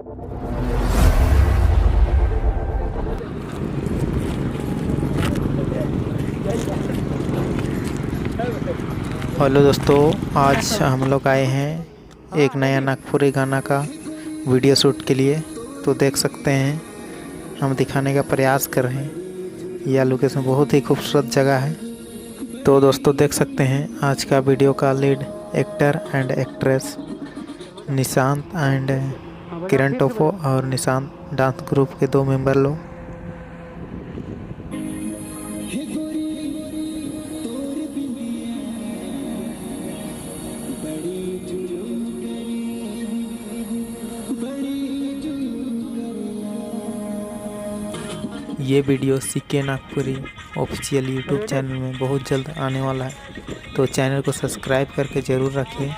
Hello दोस्तों, आज हम लोग आए हैं एक नया नागपुरी गाना का वीडियो शूट के लिए। तो देख सकते हैं, हम दिखाने का प्रयास कर रहे हैं। यह लोकेशन बहुत ही खूबसूरत जगह है। तो दोस्तों देख सकते हैं, आज का वीडियो का lead actor and actress Nishant and Kiran टोफो और निशांत डांस ग्रुप के 2 मेंबर लोग। ये video C K Nagpuri official YouTube channel में बहुत जल्द आने वाला है, तो चैनल को सब्सक्राइब करके ज़रूर रखिए।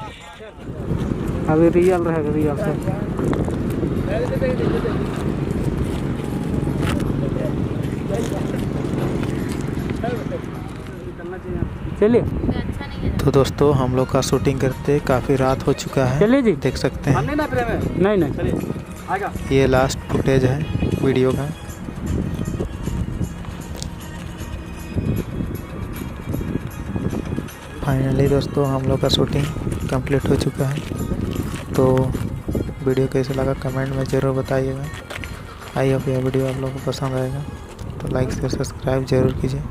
अभी रियल रहेगा, रियल से चलिए। तो दोस्तों हम लोग का शूटिंग करते काफ़ी रात हो चुका है, चलिए जी। देख सकते हैं। नहीं ये लास्ट फुटेज है वीडियो का। फाइनली दोस्तों हम लोग का शूटिंग कंप्लीट हो चुका है। तो वीडियो कैसे लगा कमेंट में ज़रूर बताइएगा। आई होप यह वीडियो आप लोगों को पसंद आएगा, तो लाइक शेयर सब्सक्राइब ज़रूर कीजिए।